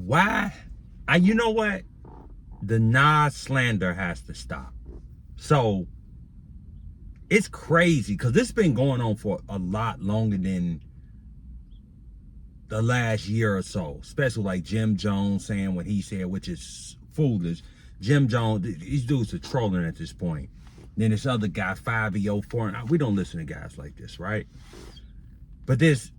why? You know what? The Nas slander has to stop. So it's crazy because this has been going on for a lot longer than the last year or so, especially like Jim Jones saying what he said, which is foolish. Jim Jones, these dudes are trolling at this point. Then this other guy, 5EO4, we don't listen to guys like this, right? But this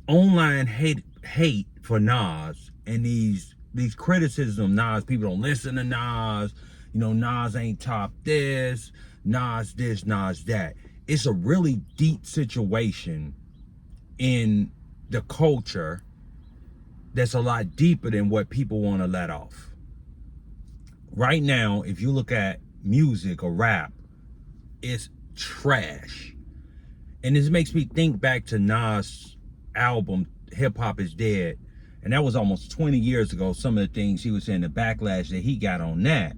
online hate for Nas and these criticisms of Nas, people don't listen to Nas, you know, Nas ain't top this, Nas that. It's a really deep situation in the culture that's a lot deeper than what people want to let off. Right now, if you look at music or rap, it's trash. And this makes me think back to Nas' album, Hip Hop is Dead. And that was almost 20 years ago. Some of the things he was saying, the backlash that he got on that.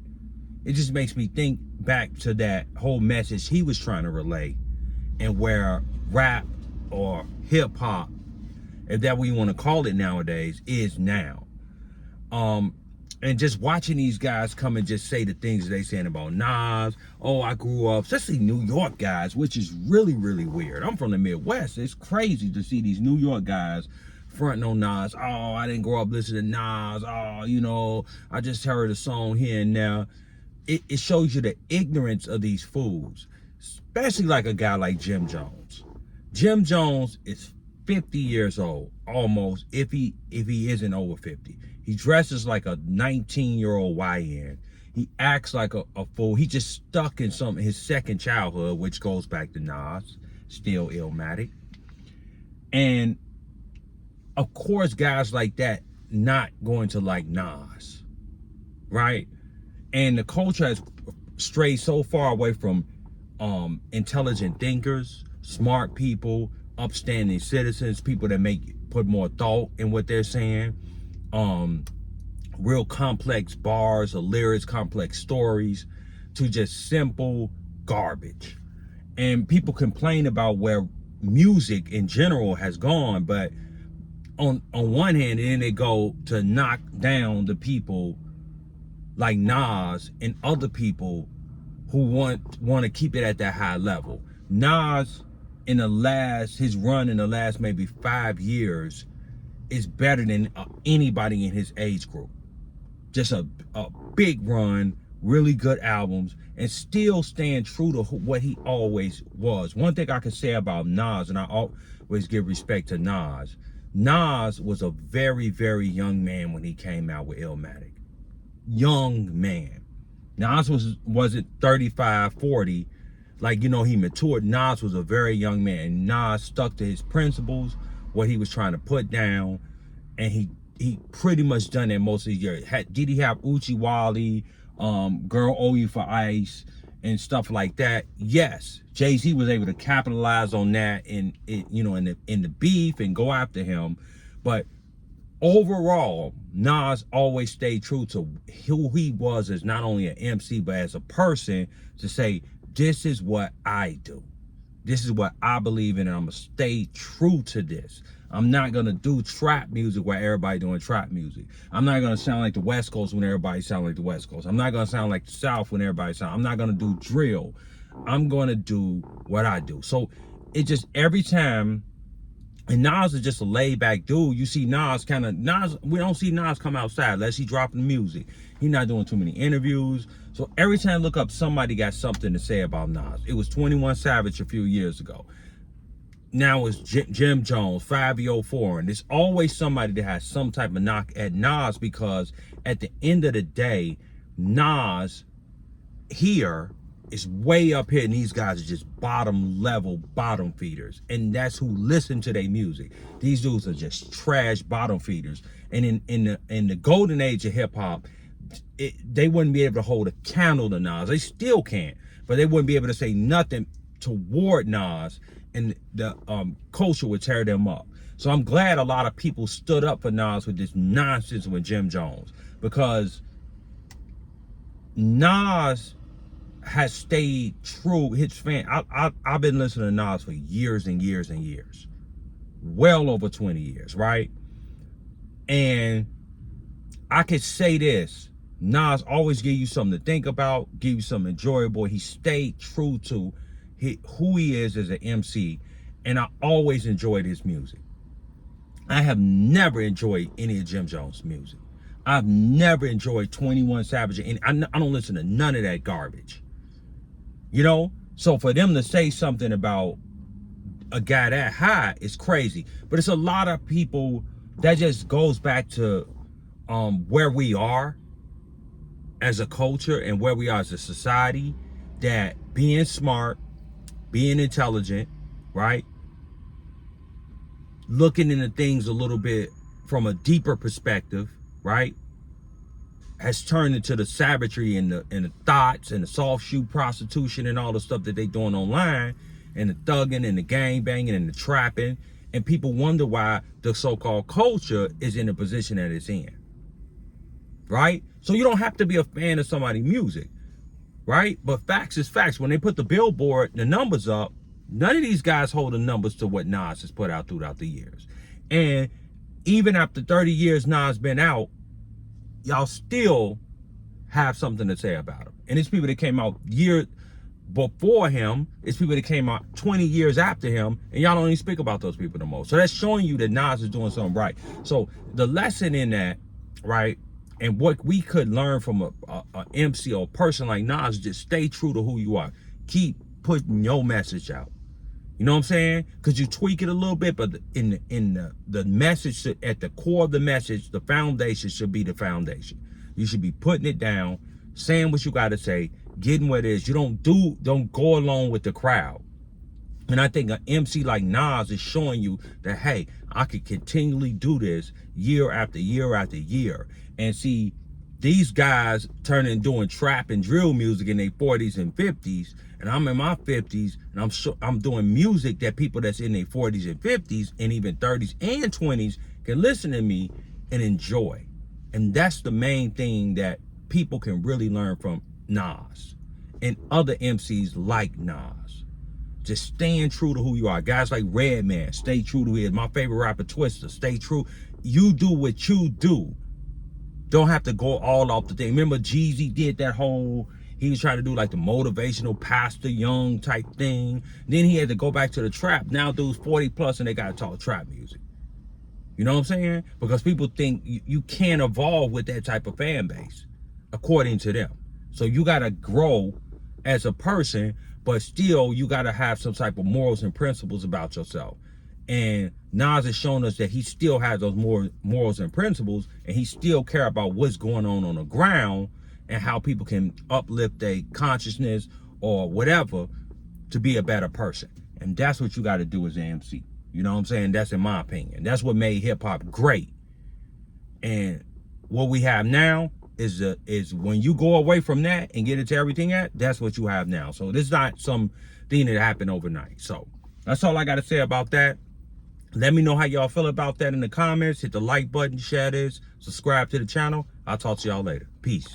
It just makes me think back to that whole message he was trying to relay and where rap or hip hop, if that what you want to call it nowadays, is now. And just watching these guys come and just say the things they saying about Nas. Oh, I grew up, especially New York guys, which is really, really weird. I'm from the Midwest. It's crazy to see these New York guys fronting on Nas. Oh, I didn't grow up listening to Nas. Oh, you know, I just heard a song here and there. It shows you the ignorance of these fools, especially like a guy like Jim Jones. Jim Jones is 50 years old, almost, if he isn't over 50. He dresses like a 19-year-old YN. He acts like a fool. He just stuck in his second childhood, which goes back to Nas, still Illmatic. And of course, guys like that not going to like Nas, right? And the culture has strayed so far away from intelligent thinkers, smart people, upstanding citizens, people that put more thought in what they're saying, real complex bars or lyrics, complex stories, to just simple garbage. And people complain about where music in general has gone, but on one hand, then they go to knock down the people like Nas and other people who want to keep it at that high level. Nas, his run in the last maybe 5 years is better than anybody in his age group. Just a big run, really good albums, and still staying true to what he always was. One thing I can say about Nas, and I always give respect to Nas, Nas was a very, very young man when he came out with Illmatic. Young man. Nas wasn't 35, 40. Like, you know, he matured. Nas was a very young man. Nas stuck to his principles, what he was trying to put down, and he pretty much done that most of the year. Did he have Uchi Wally, Girl Owe You for Ice, and stuff like that? Yes. Jay-Z was able to capitalize on that in the beef and go after him. But overall, Nas always stayed true to who he was as not only an MC, but as a person, to say, this is what I do. This is what I believe in, and I'm going to stay true to this. I'm not going to do trap music where everybody doing trap music. I'm not going to sound like the West Coast when everybody sound like the West Coast. I'm not going to sound like the South when everybody sound. I'm not going to do drill. I'm going to do what I do. So it just, every time, and Nas is just a laid back dude. You see Nas we don't see Nas come outside unless he dropping music. He's not doing too many interviews. So every time I look up, somebody got something to say about Nas. It was 21 Savage a few years ago. Now it's Jim Jones, 5EO4, and there's always somebody that has some type of knock at Nas, because at the end of the day, Nas here is way up here, and these guys are just bottom level bottom feeders, and that's who listen to their music. These dudes are just trash bottom feeders. And in the golden age of hip hop, they wouldn't be able to hold a candle to Nas. They still can't, but they wouldn't be able to say nothing toward Nas, and the culture would tear them up. So I'm glad a lot of people stood up for Nas with this nonsense with Jim Jones, because Nas has stayed true. His fan, I've been listening to Nas for years and years and years, well over 20 years, right? And I could say this, Nas always give you something to think about, give you something enjoyable. He stayed true to who he is as an MC, and I always enjoyed his music. I have never enjoyed any of Jim Jones' music. I've never enjoyed 21 Savage, and I don't listen to none of that garbage. You know? So for them to say something about a guy that high is crazy. But it's a lot of people that just goes back to where we are as a culture and where we are as a society, that being smart, being intelligent, right? Looking into things a little bit from a deeper perspective, right? Has turned into the savagery and the thoughts and the soft shoe prostitution and all the stuff that they doing online, and the thugging and the gang banging and the trapping. And people wonder why the so-called culture is in the position that it's in, right? So you don't have to be a fan of somebody's music, right? But facts is facts. When they put the billboard, the numbers up, none of these guys hold the numbers to what Nas has put out throughout the years. And even after 30 years Nas been out, y'all still have something to say about him. And it's people that came out years before him. It's people that came out 20 years after him, and y'all don't even speak about those people no more. So that's showing you that Nas is doing something right. So the lesson in that, right, and what we could learn from a MC or a person like Nas, just stay true to who you are. Keep putting your message out. You know what I'm saying? Because you tweak it a little bit, but in the message, at the core of the message, the foundation should be the foundation. You should be putting it down, saying what you got to say, getting what it is. You don't go along with the crowd. And I think an MC like Nas is showing you that, hey, I could continually do this year after year after year. And see, these guys turning doing trap and drill music in their 40s and 50s, and I'm in my 50s, and I'm doing music that people that's in their 40s and 50s and even 30s and 20s can listen to me and enjoy. And that's the main thing that people can really learn from Nas and other MCs like Nas. Just staying true to who you are. Guys like Redman, stay true to his. My favorite rapper, Twista, stay true. You do what you do. Don't have to go all off the thing. Remember Jeezy did that whole, he was trying to do like the motivational Pastor Young type thing. Then he had to go back to the trap. Now dudes 40 plus and they got to talk trap music. You know what I'm saying? Because people think you can't evolve with that type of fan base, according to them. So you got to grow as a person, but still you got to have some type of morals and principles about yourself. And Nas has shown us that he still has those morals and principles, and he still care about what's going on the ground and how people can uplift their consciousness or whatever to be a better person. And that's what you got to do as an MC. You know what I'm saying? That's in my opinion. That's what made hip hop great. And what we have now is when you go away from that and get into everything that's what you have now. So this is not some thing that happened overnight. So that's all I got to say about that. Let me know how y'all feel about that in the comments. Hit the like button, share this, subscribe to the channel. I'll talk to y'all later. Peace.